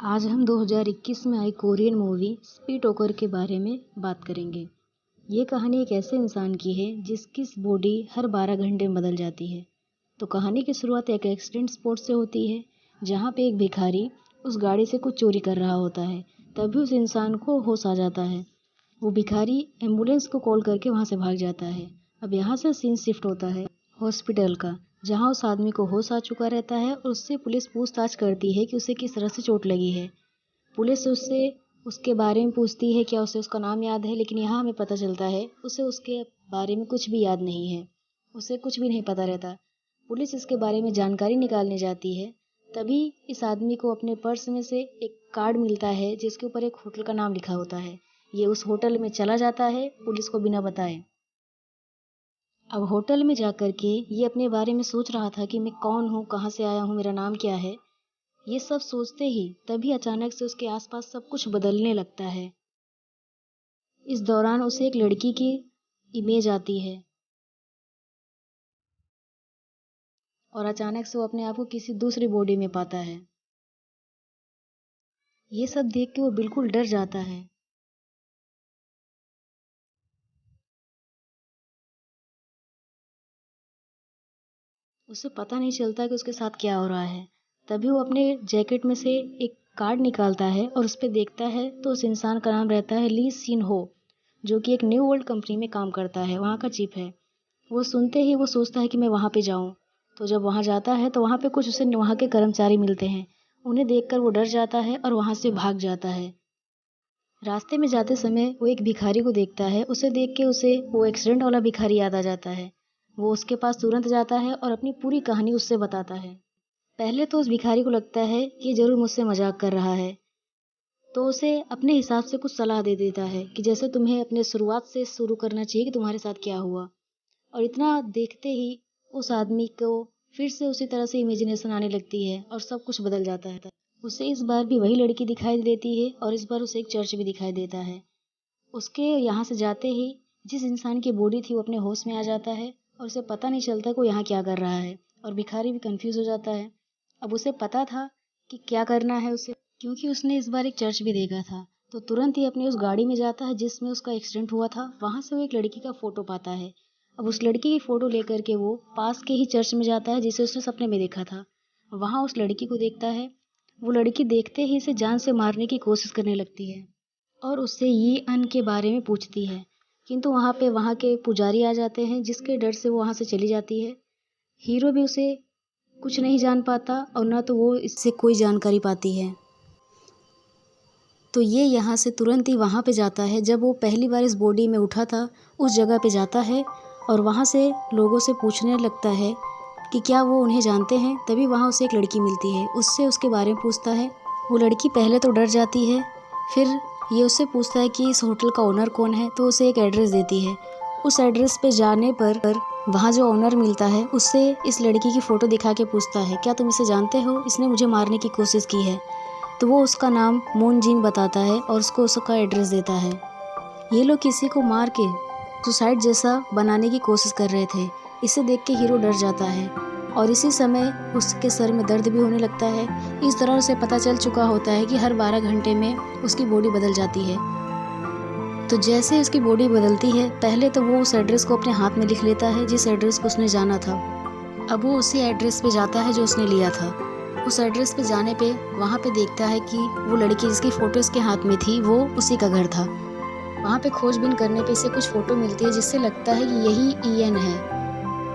आज हम 2021 में आई कोरियन मूवी स्पीड टॉकर के बारे में बात करेंगे। ये कहानी एक ऐसे इंसान की है जिसकी बॉडी हर 12 घंटे में बदल जाती है। तो कहानी की शुरुआत एक एक्सीडेंट स्पॉट से होती है, जहाँ पे एक भिखारी उस गाड़ी से कुछ चोरी कर रहा होता है। तभी उस इंसान को होश आ जाता है। वो भिखारी एम्बुलेंस को कॉल करके वहाँ से भाग जाता है। अब यहाँ से सीन शिफ्ट होता है हॉस्पिटल का, जहाँ उस आदमी को होश आ चुका रहता है और उससे पुलिस पूछताछ करती है कि उसे किस तरह से चोट लगी है। पुलिस उससे उसके बारे में पूछती है, क्या उसे उसका नाम याद है, लेकिन यहाँ हमें पता चलता है उसे उसके बारे में कुछ भी याद नहीं है। उसे कुछ भी नहीं पता रहता। पुलिस इसके बारे में जानकारी निकालने जाती है। तभी इस आदमी को अपने पर्स में से एक कार्ड मिलता है जिसके ऊपर एक होटल का नाम लिखा होता है। ये उस होटल में चला जाता है पुलिस को बिना बताए। अब होटल में जाकर के ये अपने बारे में सोच रहा था कि मैं कौन हूँ, कहाँ से आया हूँ, मेरा नाम क्या है। ये सब सोचते ही तभी अचानक से उसके आसपास सब कुछ बदलने लगता है। इस दौरान उसे एक लड़की की इमेज आती है और अचानक से वो अपने आप को किसी दूसरी बॉडी में पाता है। ये सब देख के वो बिल्कुल डर जाता है। उसे पता नहीं चलता कि उसके साथ क्या हो रहा है। तभी वो अपने जैकेट में से एक कार्ड निकालता है और उस पर देखता है तो उस इंसान का नाम रहता है ली सिन हो, जो कि एक न्यू वर्ल्ड कंपनी में काम करता है, वहाँ का चीफ है। वो सुनते ही वो सोचता है कि मैं वहाँ पे जाऊँ। तो जब वहाँ जाता है तो वहाँ पे कुछ उसे वहाँ के कर्मचारी मिलते हैं। उन्हें देखकर वो डर जाता है और वहाँ से भाग जाता है। रास्ते में जाते समय वो एक भिखारी को देखता है। उसे देख के उसे वो एक्सीडेंट वाला भिखारी याद आ जाता है। वो उसके पास तुरंत जाता है और अपनी पूरी कहानी उससे बताता है। पहले तो उस भिखारी को लगता है कि ये जरूर मुझसे मजाक कर रहा है, तो उसे अपने हिसाब से कुछ सलाह दे देता है कि जैसे तुम्हें अपने शुरुआत से शुरू करना चाहिए कि तुम्हारे साथ क्या हुआ। और इतना देखते ही उस आदमी को फिर से उसी तरह से इमेजिनेशन आने लगती है और सब कुछ बदल जाता है। उसे इस बार भी वही लड़की दिखाई देती है और इस बार उसे एक चर्च भी दिखाई देता है। उसके यहाँ से जाते ही जिस इंसान की बॉडी थी वो अपने होश में आ जाता है और उसे पता नहीं चलता कि वो यहाँ क्या कर रहा है। और भिखारी भी कंफ्यूज हो जाता है। अब उसे पता था कि क्या करना है उसे, क्योंकि उसने इस बार एक चर्च भी देखा था। तो तुरंत ही अपनी उस गाड़ी में जाता है जिसमें उसका एक्सीडेंट हुआ था। वहाँ से वो एक लड़की का फोटो पाता है। अब उस लड़की की फ़ोटो लेकर के वो पास के ही चर्च में जाता है जिसे उसने सपने में देखा था। वहाँ उस लड़की को देखता है। वो लड़की देखते ही इसे जान से मारने की कोशिश करने लगती है और उससे ये अन के बारे में पूछती है। किंतु वहाँ पे वहाँ के पुजारी आ जाते हैं, जिसके डर से वो वहाँ से चली जाती है। हीरो भी उसे कुछ नहीं जान पाता और ना तो वो इससे कोई जानकारी पाती है। तो ये यहाँ से तुरंत ही वहाँ पे जाता है। जब वो पहली बार इस बॉडी में उठा था उस जगह पे जाता है और वहाँ से लोगों से पूछने लगता है कि क्या वो उन्हें जानते हैं। तभी वहाँ उसे एक लड़की मिलती है, उससे उसके बारे में पूछता है। वो लड़की पहले तो डर जाती है, फिर ये उससे पूछता है कि इस होटल का ओनर कौन है। तो उसे एक एड्रेस देती है। उस एड्रेस पे जाने पर वहाँ जो ओनर मिलता है उससे इस लड़की की फ़ोटो दिखा के पूछता है, क्या तुम इसे जानते हो, इसने मुझे मारने की कोशिश की है। तो वो उसका नाम मून जिन बताता है और उसको उसका एड्रेस देता है। ये लोग किसी को मार के सुसाइड जैसा बनाने की कोशिश कर रहे थे। इसे देख के हीरो डर जाता है और इसी समय उसके सर में दर्द भी होने लगता है। इस तरह उसे पता चल चुका होता है कि हर 12 घंटे में उसकी बॉडी बदल जाती है। तो जैसे उसकी बॉडी बदलती है, पहले तो वो उस एड्रेस को अपने हाथ में लिख लेता है जिस एड्रेस को उसने जाना था। अब वो उसी एड्रेस पे जाता है जो उसने लिया था। उस एड्रेस पे जाने पे वहाँ पे देखता है कि वो लड़की जिसकी फ़ोटो इसके हाथ में थी वो उसी का घर था। वहाँ पे खोजबीन करने पे इसे कुछ फ़ोटो मिलती है जिससे लगता है कि यही ईएन है।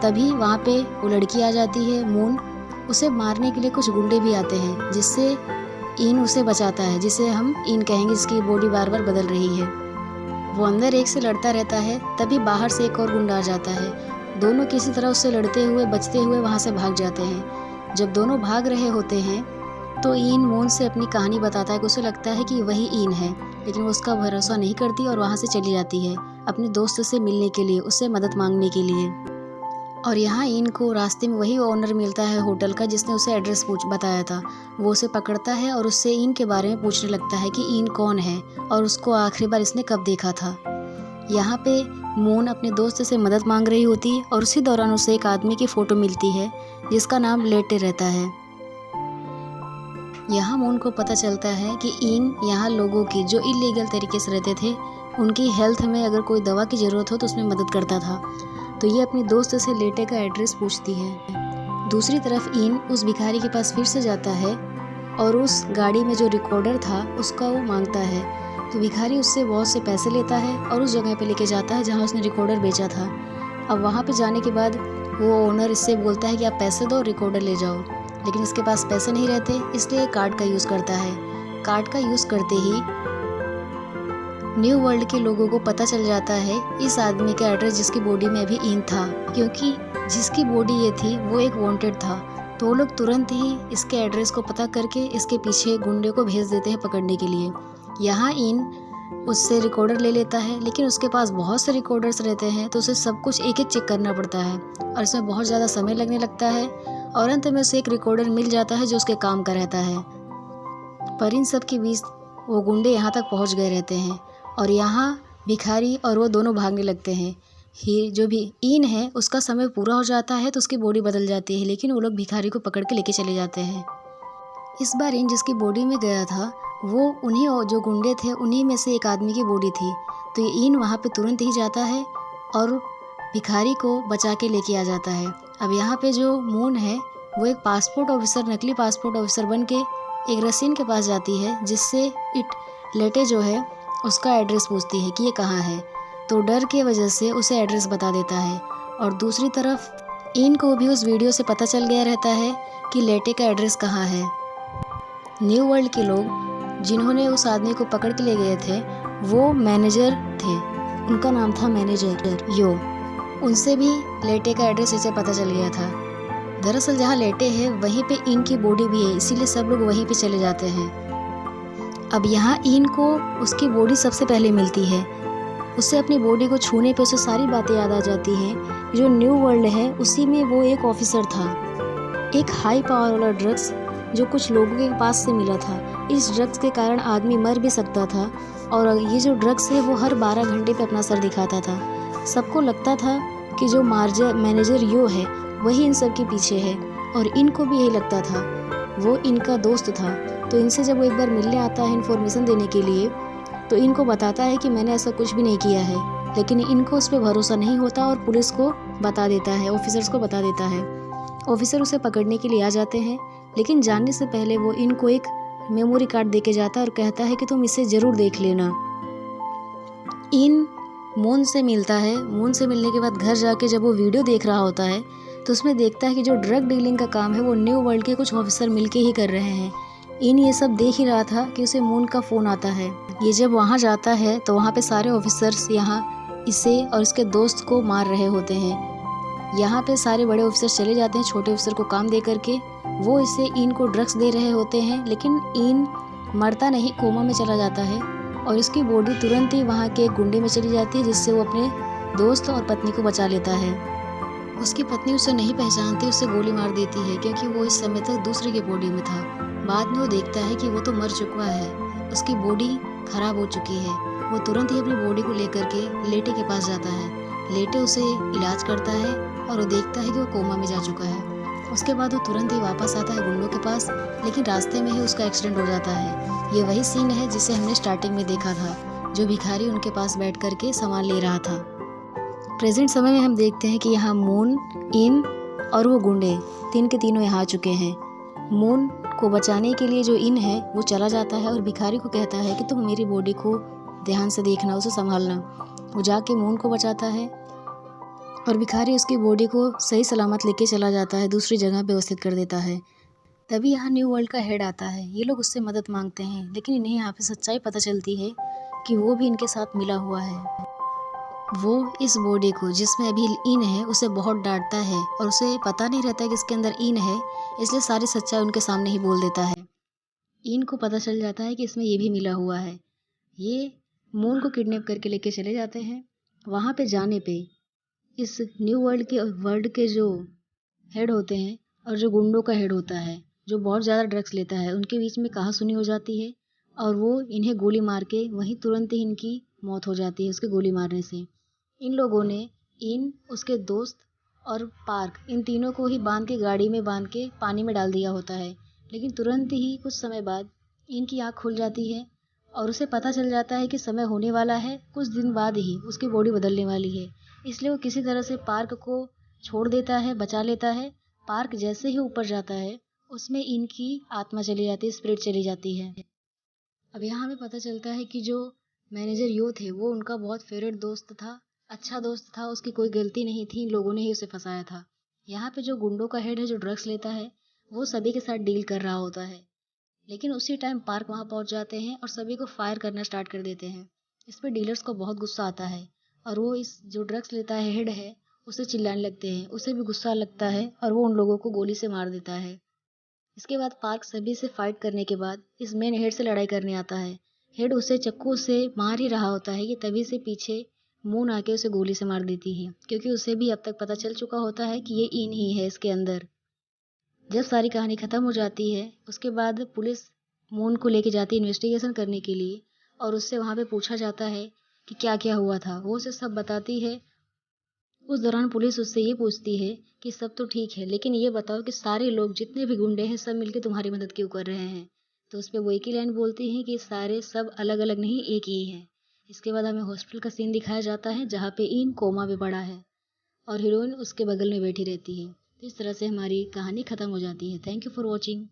तभी वहाँ पे वो लड़की आ जाती है मून। उसे मारने के लिए कुछ गुंडे भी आते हैं जिससे ईन उसे बचाता है, जिसे हम ईन कहेंगे, जिसकी बॉडी बार बार बदल रही है। वो अंदर एक से लड़ता रहता है, तभी बाहर से एक और गुंडा आ जाता है। दोनों किसी तरह उससे लड़ते हुए बचते हुए वहाँ से भाग जाते हैं। जब दोनों भाग रहे होते हैं तो ईन मून से अपनी कहानी बताता है कि उसे लगता है कि वही ईन है, लेकिन वो उसका भरोसा नहीं करती और वहाँ से चली जाती है अपने दोस्त से मिलने के लिए, उससे मदद मांगने के लिए। और यहाँ ईन को रास्ते में वही ओनर मिलता है होटल का जिसने उसे एड्रेस बताया था। वो उसे पकड़ता है और उससे ईन के बारे में पूछने लगता है कि ईन कौन है और उसको आखिरी बार इसने कब देखा था। यहाँ पे मून अपने दोस्त से मदद मांग रही होती है और उसी दौरान उसे एक आदमी की फ़ोटो मिलती है जिसका नाम लेटे रहता है। यहाँ मून को पता चलता है कि इन यहाँ लोगों की जो इलीगल तरीके से रहते थे उनकी हेल्थ में अगर कोई दवा की ज़रूरत हो तो उसमें मदद करता था। तो ये अपनी दोस्त से लेटे का एड्रेस पूछती है। दूसरी तरफ इन उस भिखारी के पास फिर से जाता है और उस गाड़ी में जो रिकॉर्डर था उसका वो मांगता है। तो भिखारी उससे बहुत से पैसे लेता है और उस जगह पे लेके जाता है जहाँ उसने रिकॉर्डर बेचा था। अब वहाँ पे जाने के बाद वो ओनर इससे बोलता है कि आप पैसे दो, रिकॉर्डर ले जाओ, लेकिन इसके पास पैसे नहीं रहते, इसलिए कार्ड का यूज़ करता है। कार्ड का यूज़ करते ही न्यू वर्ल्ड के लोगों को पता चल जाता है इस आदमी का एड्रेस जिसकी बॉडी में अभी इन था, क्योंकि जिसकी बॉडी ये थी वो एक वांटेड था। तो वो लोग तुरंत ही इसके एड्रेस को पता करके इसके पीछे गुंडे को भेज देते हैं पकड़ने के लिए। यहाँ इन उससे रिकॉर्डर ले लेता है, लेकिन उसके पास बहुत से रिकॉर्डर्स रहते हैं तो उसे सब कुछ एक एक चेक करना पड़ता है और इसमें बहुत ज़्यादा समय लगने लगता है और अंत में उसे एक रिकॉर्डर मिल जाता है जो उसके काम का रहता है। पर इन सब के बीच वो गुंडे यहाँ तक पहुँच गए रहते हैं और यहाँ भिखारी और वो दोनों भागने लगते हैं। ही जो भी इन है उसका समय पूरा हो जाता है तो उसकी बॉडी बदल जाती है, लेकिन वो लोग भिखारी को पकड़ के लेके चले जाते हैं। इस बार इन जिसकी बॉडी में गया था वो उन्हीं जो गुंडे थे उन्हीं में से एक आदमी की बॉडी थी। तो ये इन वहाँ पे तुरंत ही जाता है और भिखारी को बचा के लेके आ जाता है। अब यहाँ पे जो मून है वो एक पासपोर्ट ऑफिसर, नकली पासपोर्ट ऑफिसर बन के एक रसीन के पास जाती है, जिससे इट लेटे जो है उसका एड्रेस पूछती है कि ये कहाँ है। तो डर के वजह से उसे एड्रेस बता देता है। और दूसरी तरफ इन को भी उस वीडियो से पता चल गया रहता है कि लेटे का एड्रेस कहाँ है। न्यू वर्ल्ड के लोग जिन्होंने उस आदमी को पकड़ के ले गए थे वो मैनेजर थे, उनका नाम था मैनेजर यो। उनसे भी लेटे का एड्रेस इसे पता चल गया था। दरअसल जहाँ लेटे है वहीं पे इन की बॉडी भी है, इसीलिए सब लोग वहीं पे चले जाते हैं। अब यहाँ इन को उसकी बॉडी सबसे पहले मिलती है। उससे अपनी बॉडी को छूने पे उसे सारी बातें याद आ जाती हैं। जो न्यू वर्ल्ड है उसी में वो एक ऑफिसर था। एक हाई पावर वाला ड्रग्स जो कुछ लोगों के पास से मिला था, इस ड्रग्स के कारण आदमी मर भी सकता था और ये जो ड्रग्स है वो हर 12 घंटे पे अपना सर दिखाता था। सबको लगता था कि जो मैनेजर यो है वही इन सब के पीछे है और इनको भी यही लगता था। वो इनका दोस्त था। तो इनसे जब वो एक बार मिलने आता है इन्फॉर्मेशन देने के लिए तो इनको बताता है कि मैंने ऐसा कुछ भी नहीं किया है, लेकिन इनको उस पर भरोसा नहीं होता और पुलिस को बता देता है, ऑफिसर्स को बता देता है। ऑफिसर उसे पकड़ने के लिए आ जाते हैं, लेकिन जाने से पहले वो इनको एक मेमोरी कार्ड देके जाता है और कहता है कि तुम इसे ज़रूर देख लेना। इन मून से मिलता है। मून से मिलने के बाद घर जाके जब वो वीडियो देख रहा होता है तो उसमें देखता है कि जो ड्रग डीलिंग का काम है वो न्यू वर्ल्ड के कुछ ऑफिसर मिलके ही कर रहे हैं। इन ये सब देख ही रहा था कि उसे मून का फ़ोन आता है। ये जब वहाँ जाता है तो वहाँ पे सारे ऑफिसर्स यहाँ इसे और इसके दोस्त को मार रहे होते हैं। यहाँ पे सारे बड़े ऑफिसर चले जाते हैं छोटे ऑफिसर को काम दे करके। वो इसे इन को ड्रग्स दे रहे होते हैं, लेकिन इन मरता नहीं, कोमा में चला जाता है और इसकी बॉडी तुरंत ही वहाँ के एक गुंडे में चली जाती है, जिससे वो अपने दोस्त और पत्नी को बचा लेता है। उसकी पत्नी उसे नहीं पहचानती, उसे गोली मार देती है क्योंकि वो इस समय तक दूसरे की बॉडी में था। बाद में वो देखता है कि वो तो मर चुका है, उसकी बॉडी खराब हो चुकी है। वो तुरंत ही अपनी बॉडी को लेकर के लेटे के पास जाता है। लेटे उसे इलाज करता है और वो देखता है कि वो कोमा में जा चुका है। उसके बाद वो तुरंत ही वापस आता है गुंडों के पास, लेकिन रास्ते में ही उसका एक्सीडेंट हो जाता है। ये वही सीन है जिसे हमने स्टार्टिंग में देखा था, जो भिखारी उनके पास बैठ करके सामान ले रहा था। प्रेजेंट समय में हम देखते हैं कि यहाँ मून, इन और वो गुंडे तीन के तीनों यहाँ आ चुके हैं। मून को बचाने के लिए जो इन है वो चला जाता है और भिखारी को कहता है कि तुम मेरी बॉडी को ध्यान से देखना, उसे संभालना। वो जाके मून को बचाता है और भिखारी उसकी बॉडी को सही सलामत लेके चला जाता है, दूसरी जगह पे व्यवस्थित कर देता है। तभी यहाँ न्यू वर्ल्ड का हेड आता है। ये लोग उससे मदद मांगते हैं, लेकिन इन्हें यहाँ पे सच्चाई पता चलती है कि वो भी इनके साथ मिला हुआ है। वो इस बॉडी को जिसमें अभी इन है उसे बहुत डांटता है और उसे पता नहीं रहता है कि इसके अंदर इन है, इसलिए सारी सच्चाई उनके सामने ही बोल देता है। इन को पता चल जाता है कि इसमें ये भी मिला हुआ है। ये मून को किडनैप करके लेके चले जाते हैं। वहाँ पे जाने पे इस न्यू वर्ल्ड के जो हेड होते हैं और जो गुंडों का हेड होता है जो बहुत ज़्यादा ड्रग्स लेता है, उनके बीच में कहासुनी हो जाती है और वो इन्हें गोली मार के वहीं तुरंत ही इनकी मौत हो जाती है उसके गोली मारने से। इन लोगों ने इन, उसके दोस्त और पार्क, इन तीनों को ही बांध के गाड़ी में बांध के पानी में डाल दिया होता है। लेकिन तुरंत ही कुछ समय बाद इन की आँख खुल जाती है और उसे पता चल जाता है कि समय होने वाला है, कुछ दिन बाद ही उसकी बॉडी बदलने वाली है। इसलिए वो किसी तरह से पार्क को छोड़ देता है, बचा लेता है। पार्क जैसे ही ऊपर जाता है, उसमें इनकी आत्मा चली जाती है, स्पिरिट चली जाती है। अब यहाँ हमें पता चलता है कि जो मैनेजर यो थे वो उनका बहुत फेवरेट दोस्त था, अच्छा दोस्त था, उसकी कोई गलती नहीं थी, इन लोगों ने ही उसे फंसाया था। यहाँ पे जो गुंडों का हेड है जो ड्रग्स लेता है, वो सभी के साथ डील कर रहा होता है। लेकिन उसी टाइम पार्क वहाँ पहुँच जाते हैं और सभी को फायर करना स्टार्ट कर देते हैं। इस पे डीलर्स को बहुत गुस्सा आता है और वो इस जो ड्रग्स लेता है हेड है उसे चिल्लाने लगते हैं। उसे भी गुस्सा लगता है और वो उन लोगों को गोली से मार देता है। इसके बाद पार्क सभी से फाइट करने के बाद इस मेन हेड से लड़ाई करने आता है। हेड उसे चाकू से मार ही रहा होता है कि तभी से पीछे मून आके उसे गोली से मार देती है, क्योंकि उसे भी अब तक पता चल चुका होता है कि ये इन ही है इसके अंदर। जब सारी कहानी खत्म हो जाती है उसके बाद पुलिस मून को लेके जाती है इन्वेस्टिगेशन करने के लिए और उससे वहाँ पे पूछा जाता है कि क्या क्या हुआ था। वो उसे सब बताती है। उस दौरान पुलिस उससे ये पूछती है कि सब तो ठीक है, लेकिन ये बताओ कि सारे लोग जितने भी गुंडे हैं सब मिलकर तुम्हारी मदद क्यों कर रहे हैं। तो उस पर वो एक ही लाइन बोलती है कि सारे सब अलग अलग नहीं, एक ही हैं। इसके बाद हमें हॉस्पिटल का सीन दिखाया जाता है जहाँ पे इन कोमा में पड़ा है और हीरोइन उसके बगल में बैठी रहती है। तो इस तरह से हमारी कहानी खत्म हो जाती है। Thank you for watching.